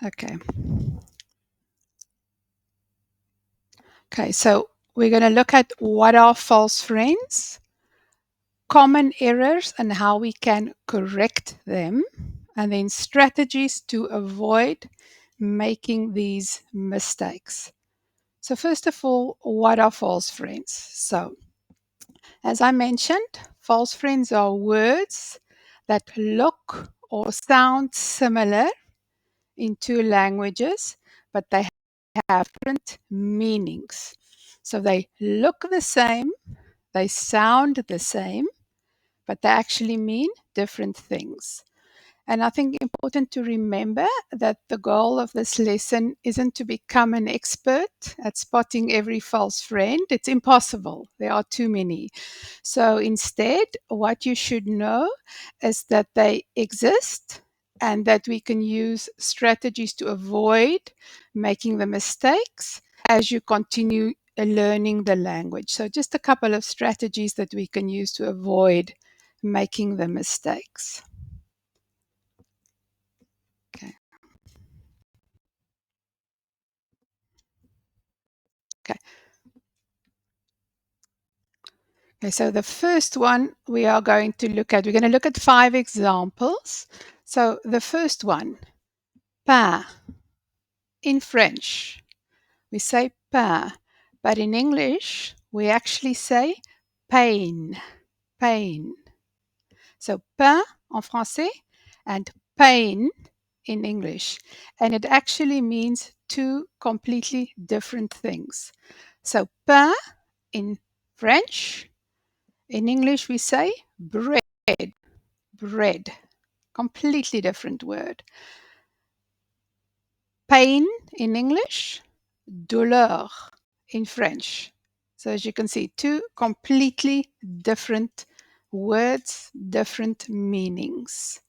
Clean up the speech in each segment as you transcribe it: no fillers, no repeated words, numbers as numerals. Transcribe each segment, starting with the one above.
Okay. Okay, so we're going to look at what are false friends, common errors and how we can correct them, and then strategies to avoid making these mistakes. So first of all, what are false friends? So as I mentioned, false friends are words that look or sound similar in two languages, but they have different meanings. So they look the same, they sound the same, but they actually mean different things. And I think important to remember that the goal of this lesson isn't to become an expert at spotting every false friend. It's impossible. There are too many. So instead, what you should know is that they exist and that we can use strategies to avoid making the mistakes as you continue learning the language. So just a couple of strategies that we can use to avoid making the mistakes. Okay. Okay. Okay, so the first one we are going to look at, we're going to look at 5 examples. So the first one, pain. In French, we say pain, but in English, we actually say pain, pain. So pain en français and pain in English. And it actually means two completely different things. So pain in French, in English we say bread, bread. Completely different word. Pain in English, douleur in French. So as you can see, two completely different words, different meanings.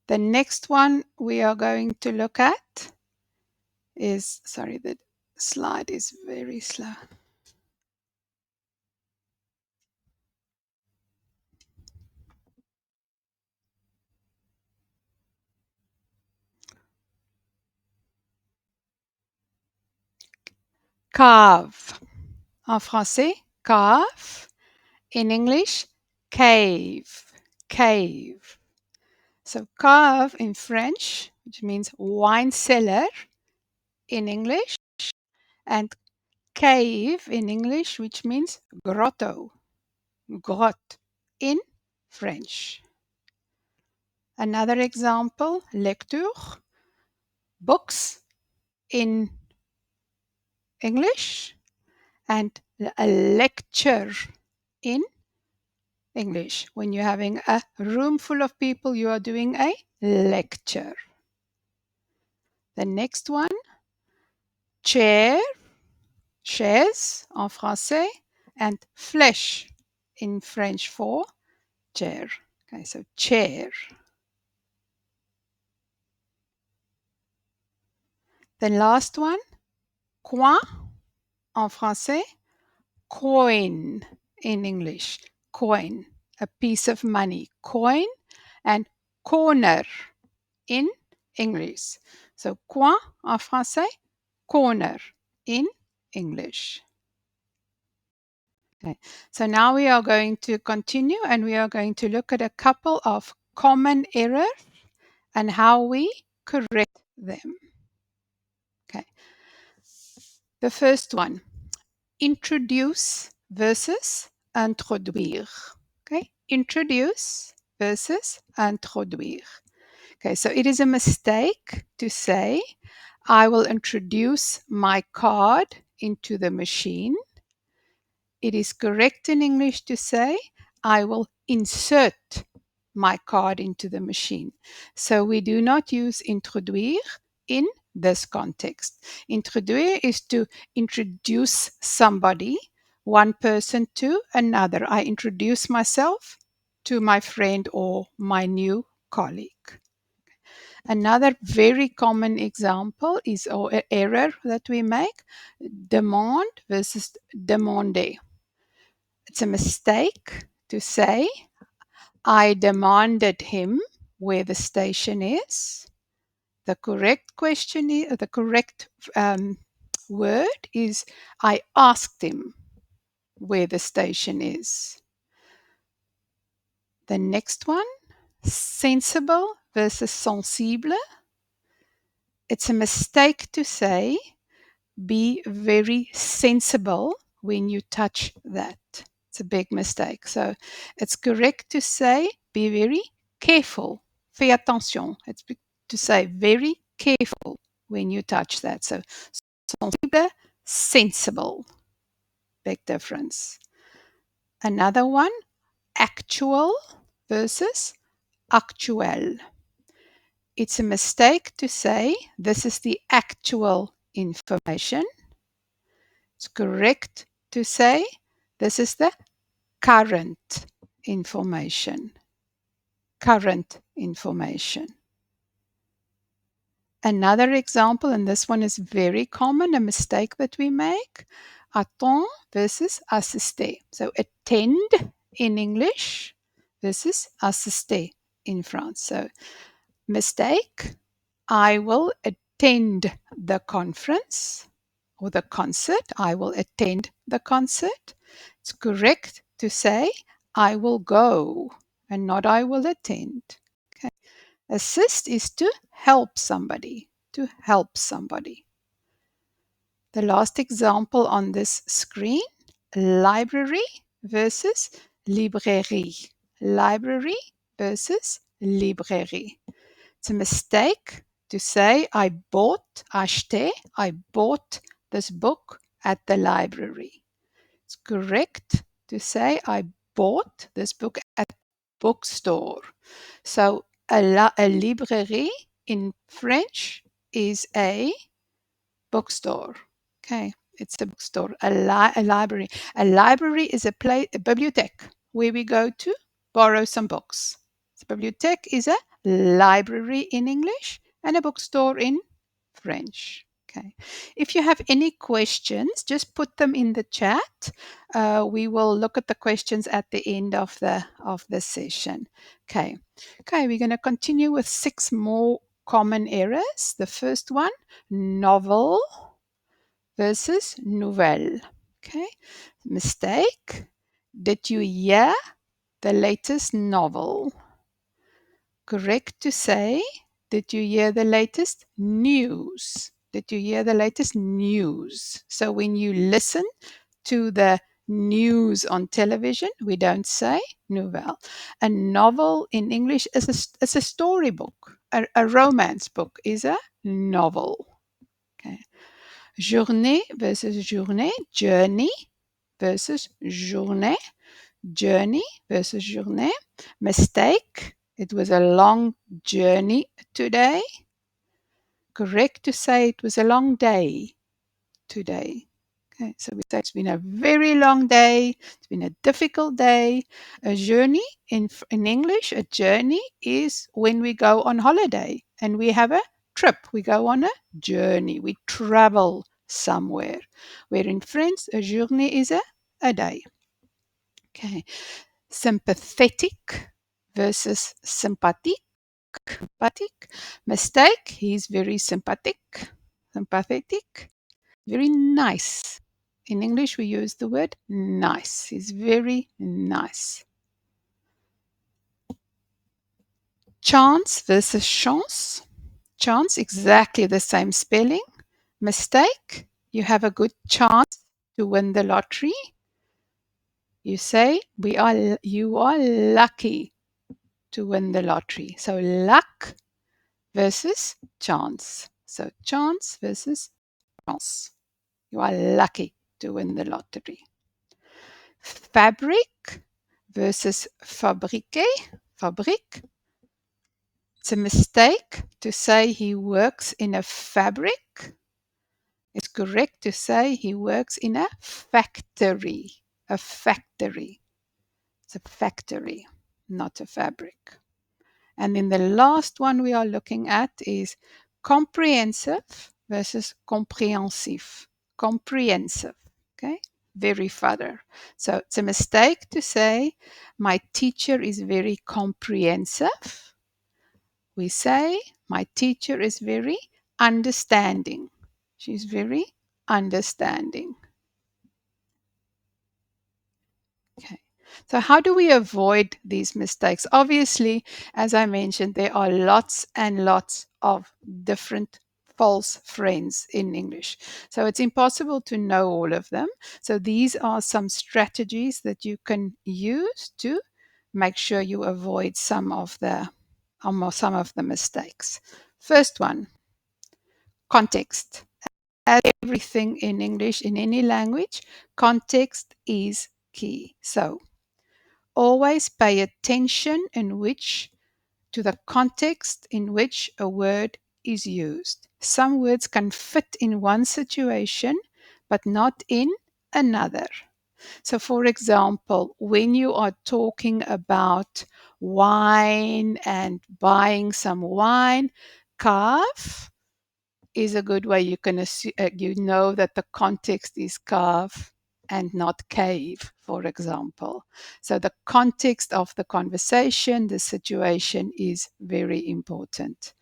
The next one we are going to look at is, sorry, the slide is very slow. Cave. En français, cave. In English, cave, cave. So cave in French, which means wine cellar in English, and cave in English, which means grotto, grotte in French. Another example, lecture, books in English, and a lecture in English. When you're having a room full of people, you are doing a lecture. The next one, chair, chaise en français, and flèche in French for chair. Okay, so chair. The last one, coin en français, coin in English, coin, a piece of money, coin, and corner in English. So coin en français, corner in English. Okay. So now we are going to continue and we are going to look at a couple of common errors and how we correct them. Okay. The first one, introduce versus introduire. Okay. Introduce versus introduire. Okay. So it is a mistake to say, I will introduce my card into the machine. It is correct in English to say, I will insert my card into the machine. So we do not use introduire in this context. Introduire is to introduce somebody, one person to another. I introduce myself to my friend or my new colleague. Another very common example is or error that we make, demand versus demander. It's a mistake to say, I demanded him where the station is. The correct the correct word is I asked him where the station is. The next one, sensible versus sensible. It's a mistake to say be very sensible when you touch that. It's a big mistake. So it's correct to say be very careful. Fais attention. It's to say very careful when you touch that. So sensible, sensible. Big difference. Another one, actual versus actuel. It's a mistake to say this is the actual information. It's correct to say this is the current information. Current information. Another example, and this one is very common, a mistake that we make, attend versus assister. So attend in English versus assister in France. So mistake, I will attend the conference or the concert. I will attend the concert. It's correct to say I will go and not I will attend. Okay. Assist is to help somebody, to help somebody. The last example on this screen, library versus librairie. Library versus librairie. It's a mistake to say I bought this book at the library. It's correct to say I bought this book at the bookstore. So a librairie in French is a bookstore. Okay, it's a bookstore, a library. A library is a bibliothèque where we go to borrow some books. So bibliothèque is a library in English and a bookstore in French. Okay. If you have any questions, just put them in the chat. We will look at the questions at the end of the session. Okay. Okay, we're going to continue with 6 more common errors. The first one, novel versus nouvelle. Okay. Mistake. Did you hear the latest novel? Correct to say, did you hear the latest news? Did you hear the latest news? So when you listen to the news on television, we don't say nouvelle. A novel in English is a storybook. A romance book is a novel. Okay. Journée versus journée. Journey versus journée. Journey versus journée. Mistake. It was a long journey today. Correct to say it was a long day today. Okay, so we say it's been a very long day. It's been a difficult day. A journey in English, a journey is when we go on holiday and we have a trip. We go on a journey. We travel somewhere. Where in French, a journée is a day. Okay. Sympathetic versus sympathique. Sympathetic. Mistake. He's very sympathetic. Sympathetic. Very nice. In English, we use the word nice. He's very nice. Chance versus chance. Chance, exactly the same spelling. Mistake. You have a good chance to win the lottery. You say you are lucky to win the lottery. So luck versus chance. So chance versus chance. You are lucky to win the lottery. Fabric versus fabriquer. Fabric. It's a mistake to say he works in a fabric. It's correct to say he works in a factory. A factory. It's a factory, not a fabric. And then the last one we are looking at is comprehensive versus comprehensive. Comprehensive. Okay. Very thorough. So it's a mistake to say my teacher is very comprehensive. we say, my teacher is very understanding. She's very understanding. Okay. So, how do we avoid these mistakes? Obviously, as I mentioned, there are lots and lots of different false friends in English. So, it's impossible to know all of them. So, these are some strategies that you can use to make sure you avoid some of the mistakes. First one, context. As everything in English, in any language, context is key. So, always pay attention to the context in which a word is used. Some words can fit in one situation, but not in another. So, for example, when you are talking about wine and buying some wine, kaaf is a good way you can you know that the context is kaaf and not cave, for example. So the context of the conversation, the situation is very important.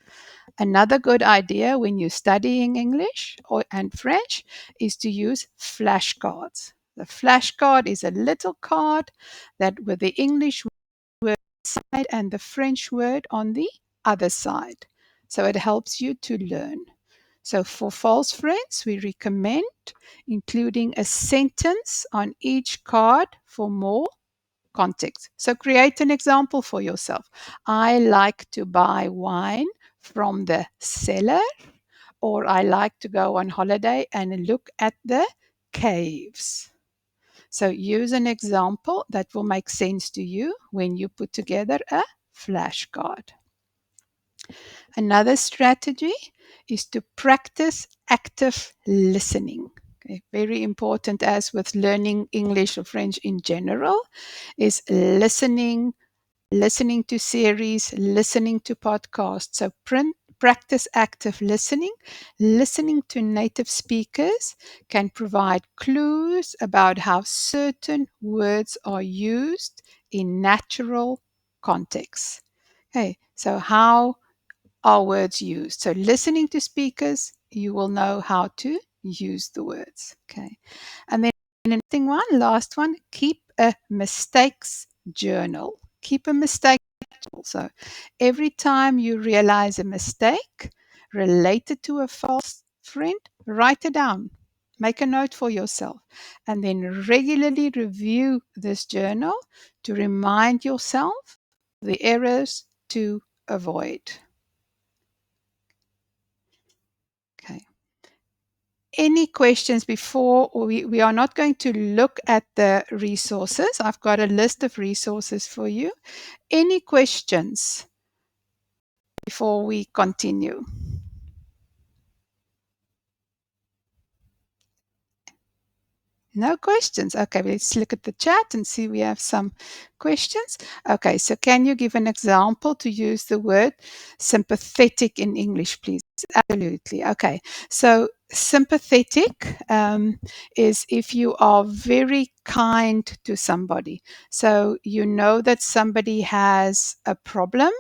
Another good idea when you're studying English and French is to use flashcards. The flashcard is a little card that with the English word side and the French word on the other side. So it helps you to learn. So for false friends, we recommend including a sentence on each card for more context. So create an example for yourself. I like to buy wine from the cellar, or I like to go on holiday and look at the caves. So use an example that will make sense to you when you put together a flashcard. Another strategy is to practice active listening. Okay, very important, as with learning English or French in general, is listening to series, listening to podcasts. So practice active listening. Listening to native speakers can provide clues about how certain words are used in natural contexts. Okay, so how are words used? So listening to speakers, you will know how to use the words. Okay. And then last one, keep a mistakes journal. Keep a mistake journal. So every time you realize a mistake related to a false friend, write it down. Make a note for yourself and then regularly review this journal to remind yourself the errors to avoid. Okay. Any questions before we are not going to look at the resources. I've got a list of resources for you. Any questions before we continue? No questions. Okay, let's look at the chat and see we have some questions. Okay, so can you give an example to use the word sympathetic in English, please? Absolutely. Okay, so sympathetic is if you are very kind to somebody. So you know that somebody has a problem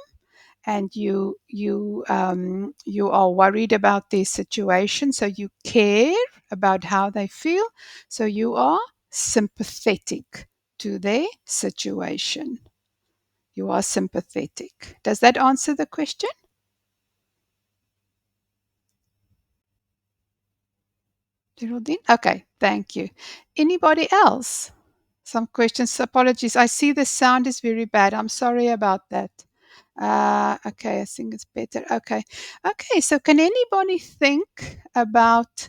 and you are worried about their situation, so you care about how they feel, so you are sympathetic to their situation. You are sympathetic. Does that answer the question, Geraldine? Okay, thank you. Anybody else? Some questions. Apologies, I see the sound is very bad. I'm sorry about that. Okay, I think it's better. Okay. Okay, so can anybody think about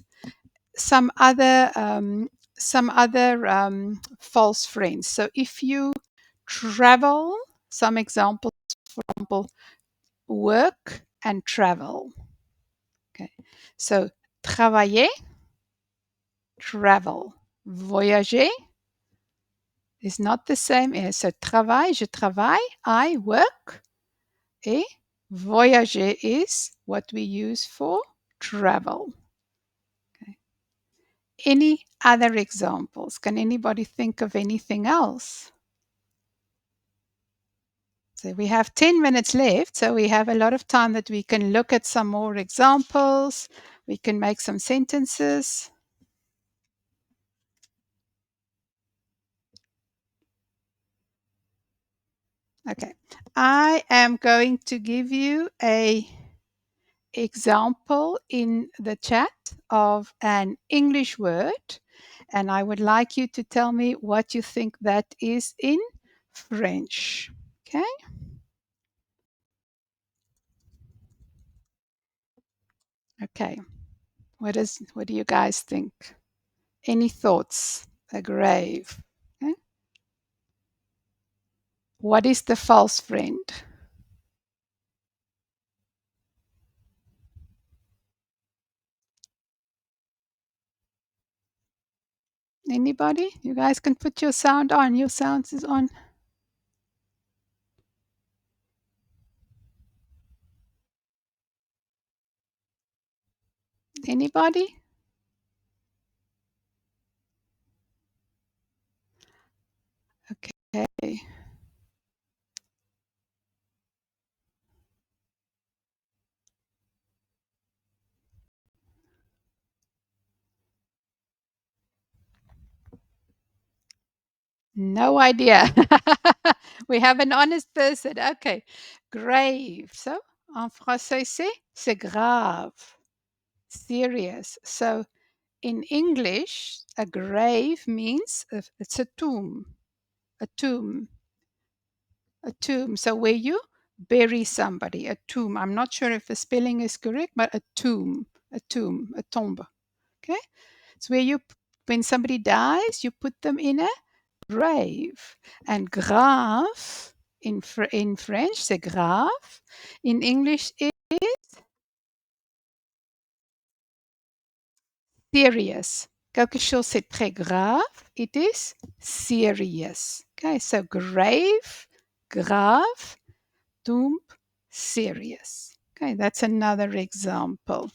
some other false friends? So if you travel, some examples, for example, work and travel. Okay. So travailler, travel. Voyager is not the same as so travail, je travaille, I work. Et voyager is what we use for travel. Okay. Any other examples? Can anybody think of anything else? So we have 10 minutes left, so we have a lot of time that we can look at some more examples. We can make some sentences. Okay. I am going to give you a example in the chat of an English word, and I would like you to tell me what you think that is in French. Okay? Okay. What do you guys think? Any thoughts? A grave. Okay. What is the false friend? Anybody? You guys can put your sound on. Your sound is on. Anybody? Okay. No idea. We have an honest person. Okay. Grave. So, en français, c'est grave. Serious. So, in English, a grave means it's a tomb. A tomb. A tomb. So, where you bury somebody, a tomb. I'm not sure if the spelling is correct, but a tomb. A tomb. A tombe. Okay. It's where when somebody dies, you put them in a grave. And grave in French, c'est grave. In English, it's serious. Quelque chose c'est très grave. It is serious. Okay, so grave, grave, tomb, serious. Okay, that's another example.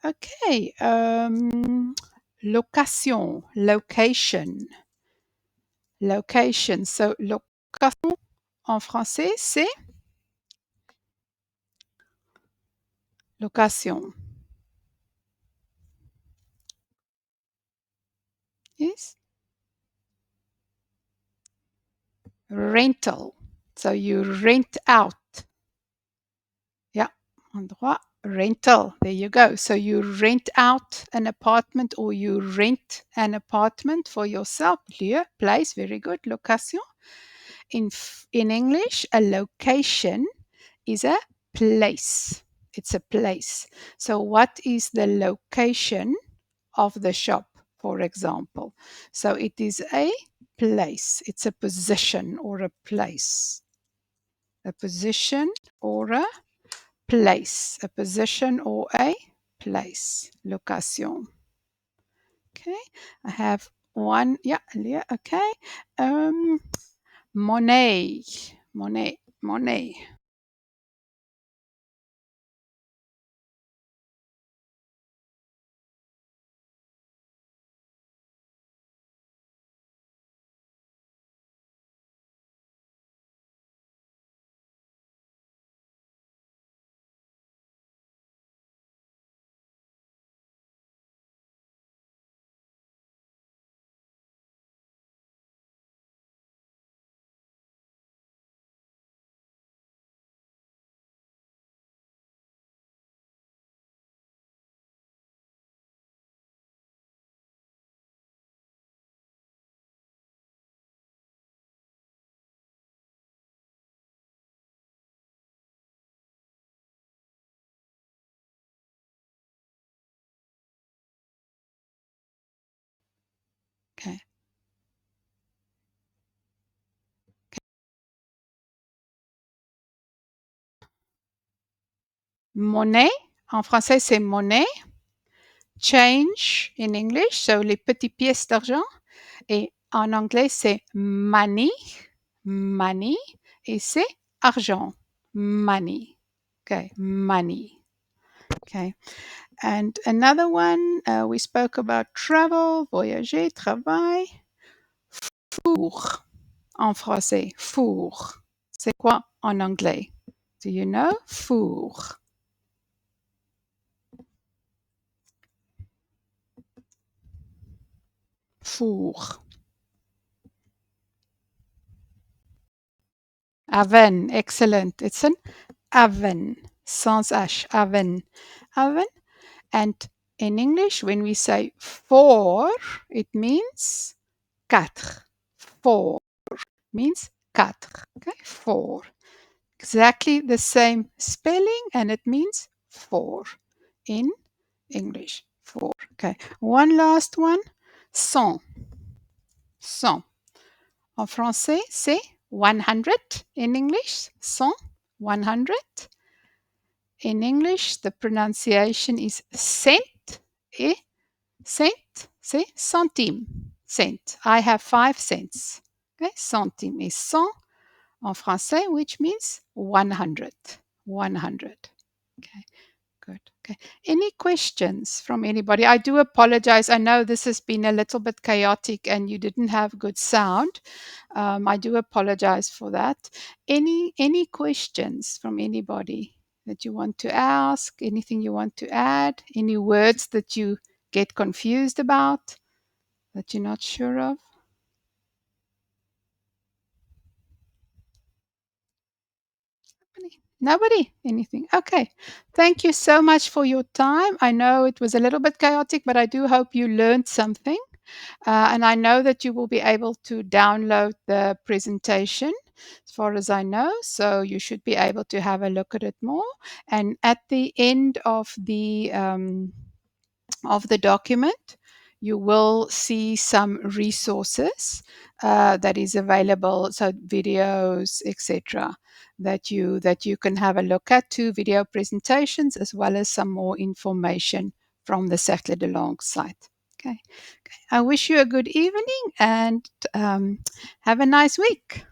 Okay, location, location, location. So location en français, c'est location. Yes? Rental. So you rent out. Yeah, endroit, rental. There you go. So you rent out an apartment or you rent an apartment for yourself. Lieu, place, very good. Location. In English, a location is a place. It's a place. So what is the location of the shop, for example? So it is a place. It's a position or a place. A position or a place. A position or a place. Location. Okay. I have one. Yeah. Yeah. Okay. Money. Money. Money. Okay. Monnaie. En français, c'est monnaie. Change in English, so les petites pièces d'argent. Et en anglais, c'est money. Money. Et c'est argent. Money. Okay. Money. Okay. And another one, we spoke about travel, voyager, travail. Four en français. Four. C'est quoi en anglais? Do you know? Four. Four. Oven. Excellent. It's an oven. Sans H. Oven. Oven. And in English, when we say four, it means quatre. Four means quatre. Okay, four. Exactly the same spelling, and it means four in English. Four. Okay. One last one. Cent. Cent. En français, c'est 100. In English, cent. 100. In English, the pronunciation is cent. Et cent, c'est centime. Cent. I have 5 cents. Okay. Centime is cent en français, which means 100. 100. Okay. Good. Okay. Any questions from anybody? I do apologize. I know this has been a little bit chaotic and you didn't have good sound. I do apologize for that. Any questions from anybody that you want to ask? Anything you want to add? Any words that you get confused about that you're not sure of? Nobody? Anything? Okay. Thank you so much for your time. I know it was a little bit chaotic, but I do hope you learned something. And I know that you will be able to download the presentation as far as I know. So you should be able to have a look at it more. And at the end of the document, you will see some resources that is available, so videos, etc., that you can have a look at, 2 video presentations, as well as some more information from the Cercle de Langue site. Okay. I wish you a good evening and have a nice week.